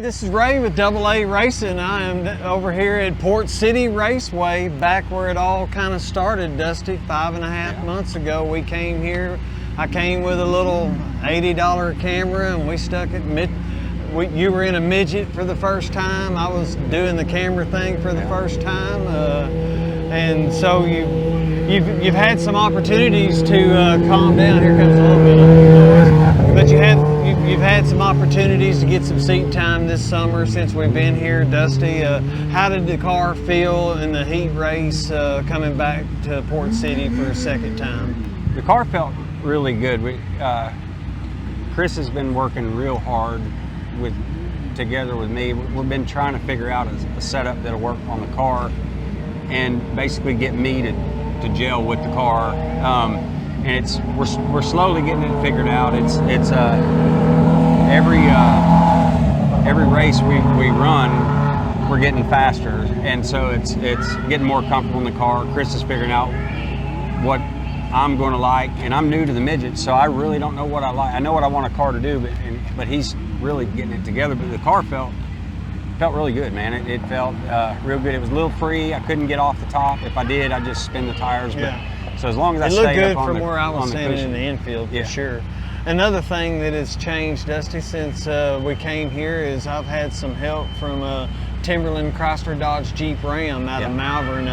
this is Ray with AA Racing. I am over here at Port City Raceway, back where it all kind of started, Dusty. 5.5 months ago we came here. I came with a little $80 camera and we stuck it you were in a midget for the first time. I was doing the camera thing for the first time. And so you've had some opportunities to calm down. Here comes a little bit of noise. But you've had some opportunities to get some seat time this summer since we've been here, Dusty. How did the car feel in the heat race coming back to Port City for a second time? The car felt really good. Chris has been working real hard together with me. We've been trying to figure out a setup that'll work on the car and basically get me to gel with the car. And we're slowly getting it figured out. It's every race we run, we're getting faster, and so it's getting more comfortable in the car. Chris is figuring out what I'm going to like, and I'm new to the midget, so I really don't know what I like. I know what I want a car to do, but he's really getting it together. But the car felt really good, man. It felt real good. It was a little free. I couldn't get off the top. If I did, I'd just spin the tires. Yeah. But, so as long as I stayed stayed up on the cushion. It looked good from where I was standing in the infield, for sure. Another thing that has changed, Dusty, since we came here is I've had some help from Timberland Chrysler Dodge Jeep Ram out of Malvern.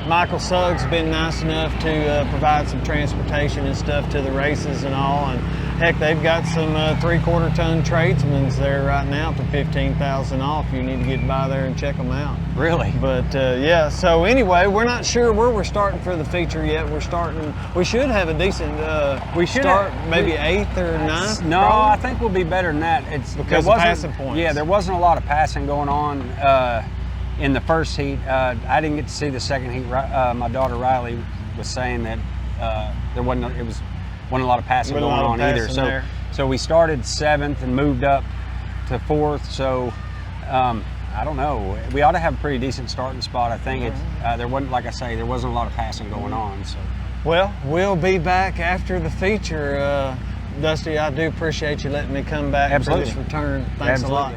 Michael Suggs been nice enough to provide some transportation and stuff to the races and all. And heck, they've got some 3/4 ton tradesmen there right now for $15,000 off. You need to get by there and check them out. Really? But yeah, so anyway, we're not sure where we're starting for the feature yet. We should have a decent, we should start maybe 8th or 9th? No, probably? I think we'll be better than that. Because of passing points. Yeah, there wasn't a lot of passing going on in the first heat. I didn't get to see the second heat. My daughter Riley was saying that there wasn't a lot of passing going on either. So we started 7th and moved up to 4th. So I don't know. We ought to have a pretty decent starting spot. I think there wasn't, like I say, there wasn't a lot of passing going on. So. Well, we'll be back after the feature. Dusty, I do appreciate you letting me come back for this return. Thanks a lot.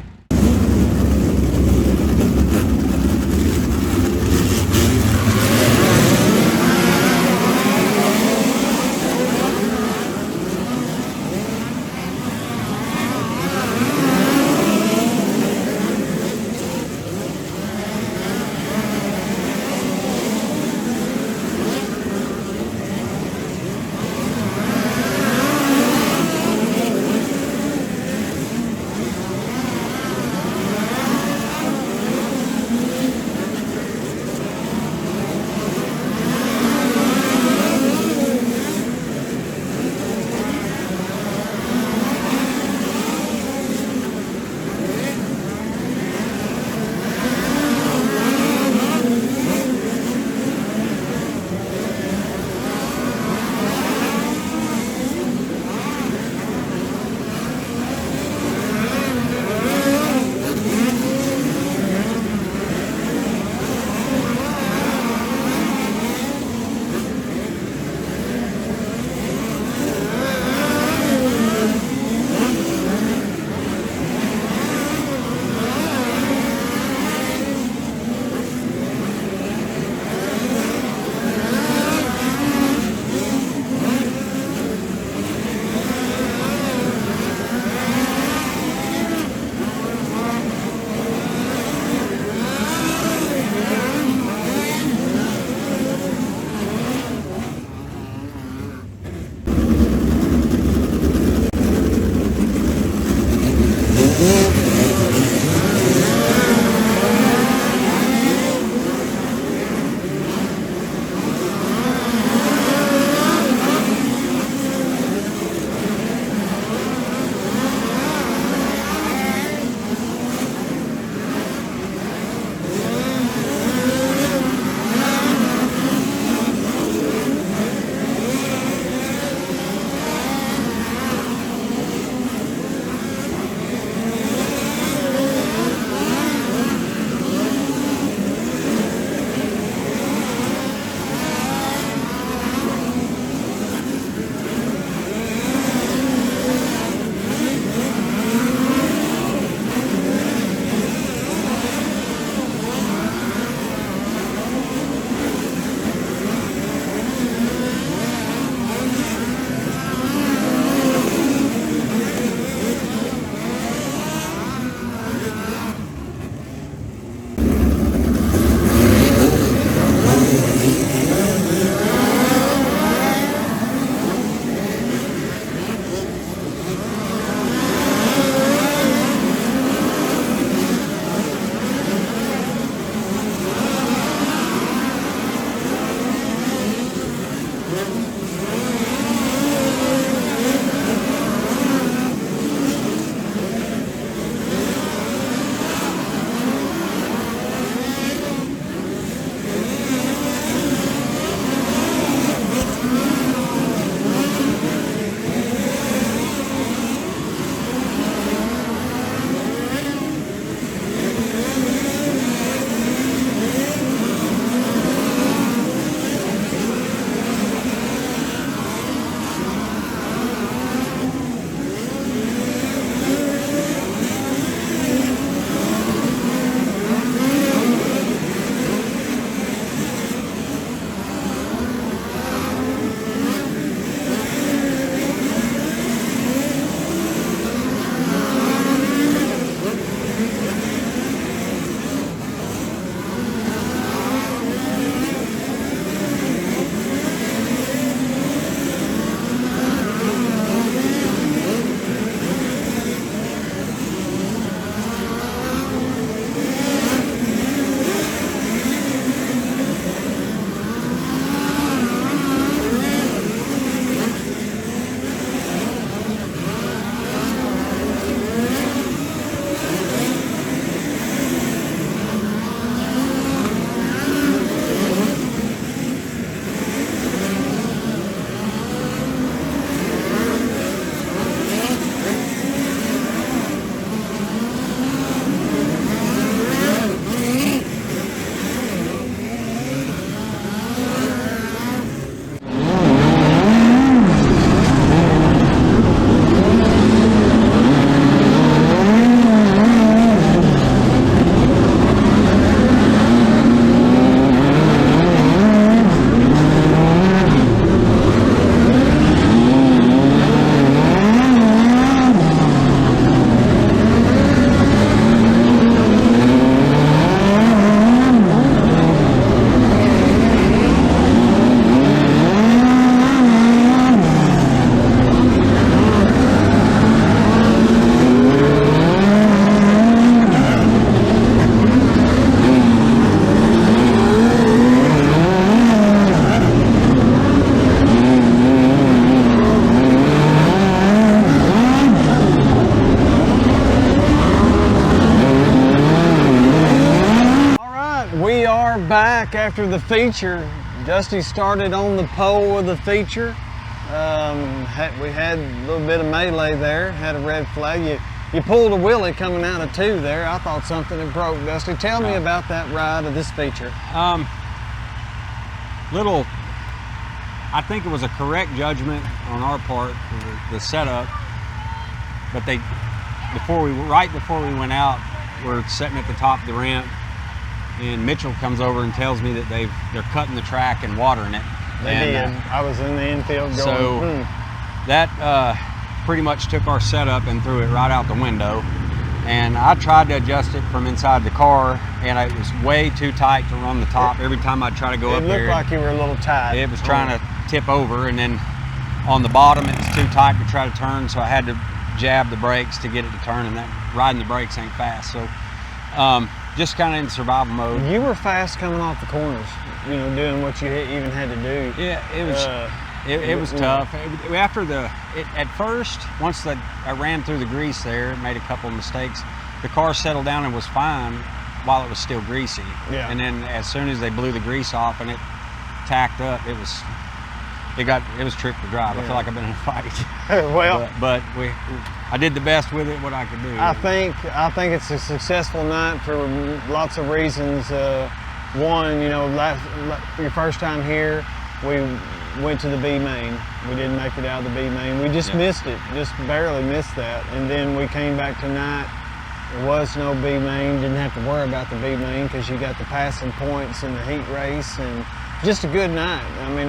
back after the feature. Dusty started on the pole of the feature. We had a little bit of melee there, had a red flag. You pulled a wheelie coming out of 2 there. I thought something had broke, Dusty. Tell me about that ride of this feature. I think it was a correct judgment on our part for the setup, but right before we went out, we're sitting at the top of the ramp, and Mitchell comes over and tells me that they're cutting the track and watering it. They did. I was in the infield going, So that pretty much took our setup and threw it right out the window. And I tried to adjust it from inside the car, and it was way too tight to run the top. Every time I try to go up there, it looked like you were a little tight. it was trying to tip over, and then on the bottom it was too tight to try to turn, so I had to jab the brakes to get it to turn, and that riding the brakes ain't fast. So just kind of in survival mode. You were fast coming off the corners, you know, doing what you even had to do. Yeah, it was. It was tough. At first, once I ran through the grease there, made a couple of mistakes, the car settled down and was fine while it was still greasy. Yeah. And then as soon as they blew the grease off and it tacked up, it was trick to drive. Yeah. I feel like I've been in a fight. Well, but I did the best with it, what I could do. I think it's a successful night for lots of reasons. One, you know, your first time here, we went to the B main. We didn't make it out of the B main. We just missed it, just barely missed that. And then we came back tonight. There was no B main. Didn't have to worry about the B main because you got the passing points in the heat race, and just a good night. I mean,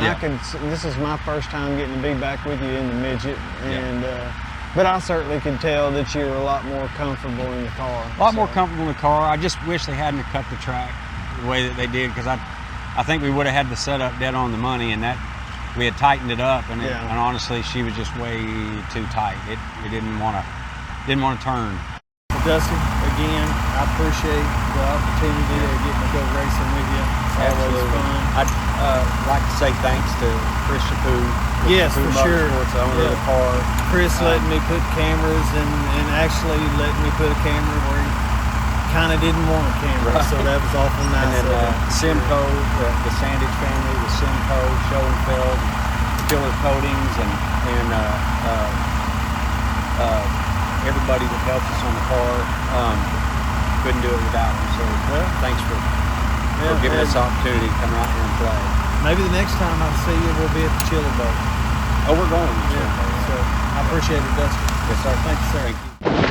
this is my first time getting to be back with you in the midget, and but I certainly could tell that you were a lot more comfortable in the car. A lot more comfortable in the car. I just wish they hadn't cut the track the way that they did, because I think we would have had the setup dead on the money, and that we had tightened it up, and honestly, she was just way too tight. It didn't want to turn. Dusty, again, I appreciate the opportunity of getting to go racing with you. It's always fun. I'd like to say thanks to Chris Chapu. Yes, for sure. The owner of the car. Chris letting me put cameras and actually letting me put a camera where he kind of didn't want a camera, so that was awful nice. And then Simco, the Sandage family with Simco, Schoenfeld, filler coatings, and everybody that helped us on the car. Couldn't do it without them. So thanks for giving us the opportunity to come out here and play. Maybe the next time I see you, we'll be at the Chili Bowl. Oh, we're going. So I appreciate it, Dusty. Yes, sir. Thank you, sir. Thank you.